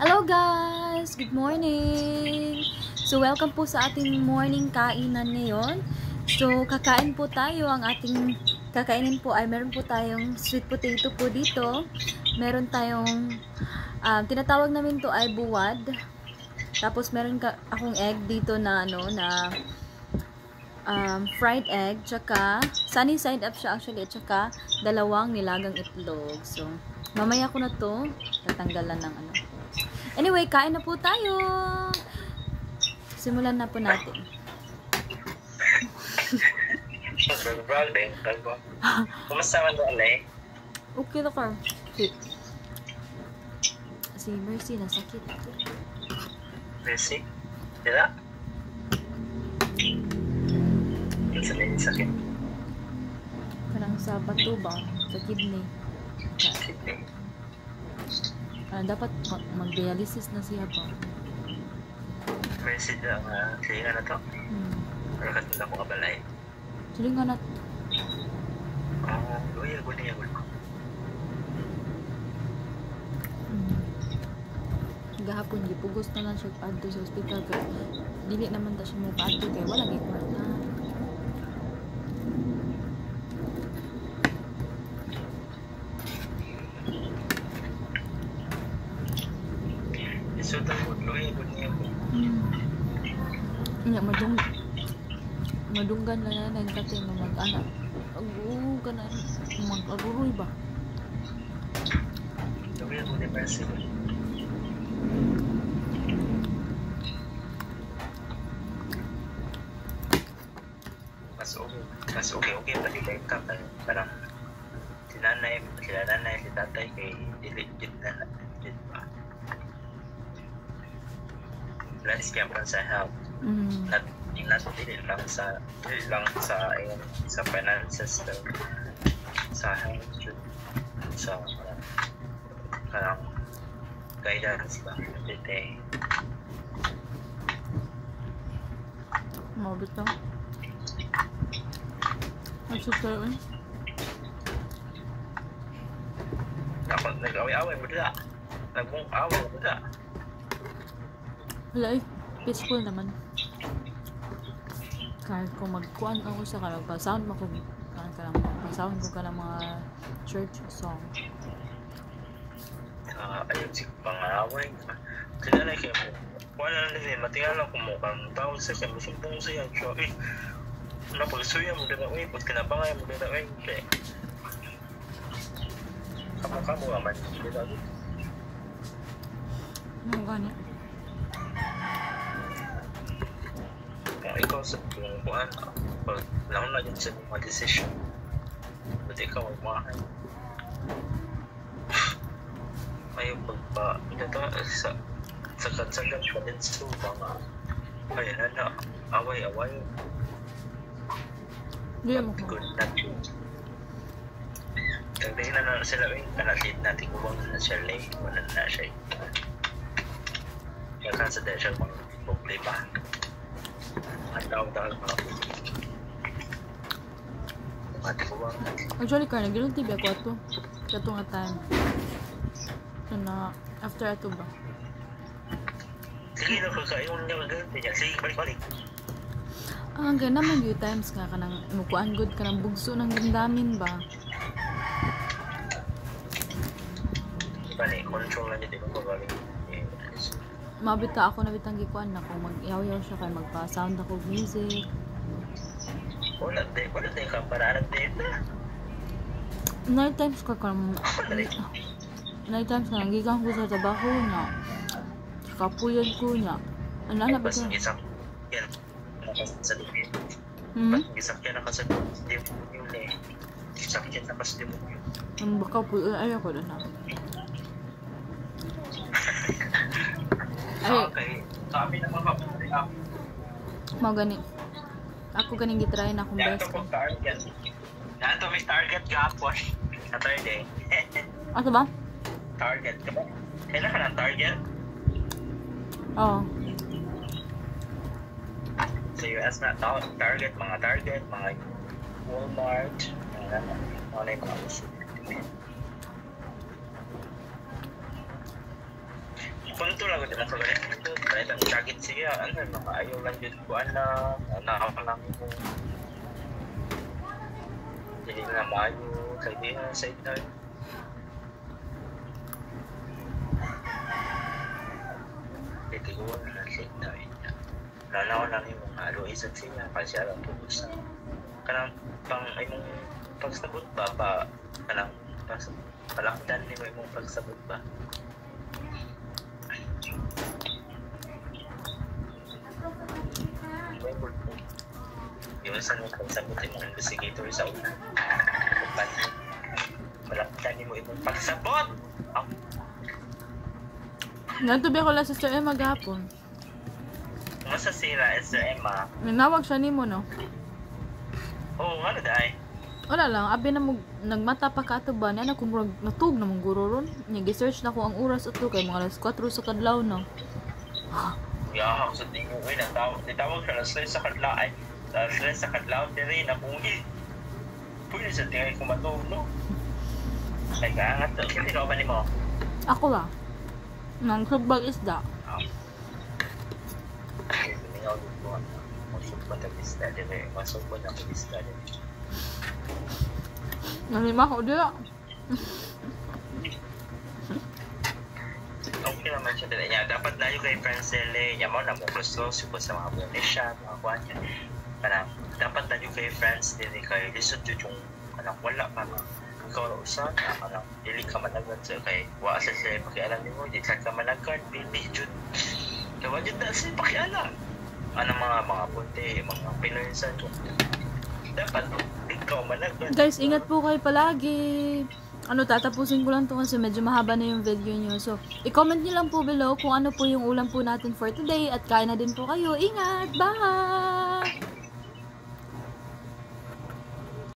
Hello guys! Good morning! So welcome po sa ating morning kainan ngayon. So kakain po tayo. Ang ating kakainin po ay meron po tayong sweet potato po dito. Meron tayong tinatawag namin to ay buwad. Tapos meron akong egg dito na fried egg, tsaka sunny side up siya actually, at tsaka dalawang nilagang itlog. So mamaya ko na to tatanggalan ng Anyway, kain na po tayo. Simulan na po natin. Kumusta man doon eh? Okay na ka. Si Mercy nasakit. Mercy? Dila? Minsan na yung sakit. Kanang sa bato ba? Sa kidney. Kidney. Dapat mag-dialysis na siya pa. Mercy na nga. Sige nga na to. Pero katulad ko kabalay. Sige nga na. Loyal ko niya ko. Gahapon, gipugos na lang siya paadto sa hospital. Kaya dili naman ta siya mo paadto kaya wala gikwarta. So, loyal ko niya ko. Iya, madunggan na yung kating na mag-anak. Ka na, mag-aruroy ba? Loyal ko ni Mercy. Mas okay pa din ka parang si nanay, si tatay kay diligid na legit pa. Let's get on sa health. Not dili lang sa finances sa health sa parang guidance ba everything. Mau betul. Masuk tayo eh. Dapat nag-away-away mo dila. Nag-away mo dila. Wala eh. Peaceful naman. Kahit kung magkuhan ako sa kanang pa-sound mo kung pa-sound ko ka ng mga church song. Ayun si pang-away. Kinalay kayo mo. Wala na din. Matingala ko mo kang tao sa siya. Masumpong siya. So, napagsuya mo dila. Pag kinabangay mo dila. Kamu naman. Dila. Ano ganyan? Ikaw sa kung pag lang na yun sa mga decision ba't ikaw magmahan ayaw sa sagad pa din sa mga ayun na away-away Hindi mo ko. good not yun tagdahin na sila kanatid natin kung na siya lay wala na siya kaya kansa dahil siya mga bukli pa dahil mati ko bang Actually, Carla, gano'n TV ako ato. Kato nga time. So na, after ato ba? sige na kakayon niya maganda niya sige balik Ang ganda naman yung times nga ka nang mukuan good ka ng bugso ng damdamin ba? iba na control na niya di ba magaling Mabita ako na bitang gikuan na kung mag-yaw-yaw siya kaya magpa-sound ako music. wala din ka pararan din na Night times ka Night times ka nanggigang ko sa trabaho niya. Kapuyan ko niya. Ano na ba basta ito? isang yan sa dumi gisakyan na kasi di mo yun gisakyan na kasi di mo yun Ang baka po, ayaw ko na na. okay sabi na mga Mau gani. Ako ganing gitry na akong best. Nato may target gapon sa Thursday. Ano ba? Target ka ba? Kailan ka ng target? Oo. Sa US na target, mga Walmart, mga punto lang di man sa galit punto kahit ang sakit siya ano nakaayaw lang yun ko nakakalang ko hindi na maayo kay di na sa ito ito ko na sa ito nanaw lang yung mga aloisan siya kasi alam ko sa kanang pang ay mong pagsabot ba kanang palakdan ni mo yung pagsabot ba yun sa nung pagsabot yung mga investigator sa una palakdan ni mo yung pagsabot Nantubi ako lang sa Sir Emma maghapon. kung sa sira Sir Emma Nanawag siya nimo no? oo ano dahil Wala lang, abi na mo nagmata pa ka ato ba na kung natug na mong guro ron. Nya gi-search na ko ang oras ato kay mga alas 4 sa kadlaw no. yeah sa tingin ko tawag siya sa kadlaw ay sa kadlaw diri na puli puli sa tingin ko matulog no ay kaangat to kasi tinoban ni mo Ako ba? Nang sugbag isda. Tingnan ko masuk pa ng isda diri masuk pa ng isda diri Nalima ko dia. Okay naman siya dili niya dapat na yung kay Francelle niya mo na mo close ko sa mga bonus mga kuan niya para dapat na yung kay friends dili kay lisod yung anak wala pa ikaw na usan anak dili ka managan sa kay wa sa siya pakialam nimo di ka managan baby jud kawa jud na siya pakialam ano mga punte mga pinunsan dapat ikaw managan Guys, ingat po kayo palagi. Tatapusin ko lang to kasi medyo mahaba na yung video nyo. So, i-comment nyo lang po below kung ano po yung ulam po natin for today at kain na din po kayo. Ingat! Bye!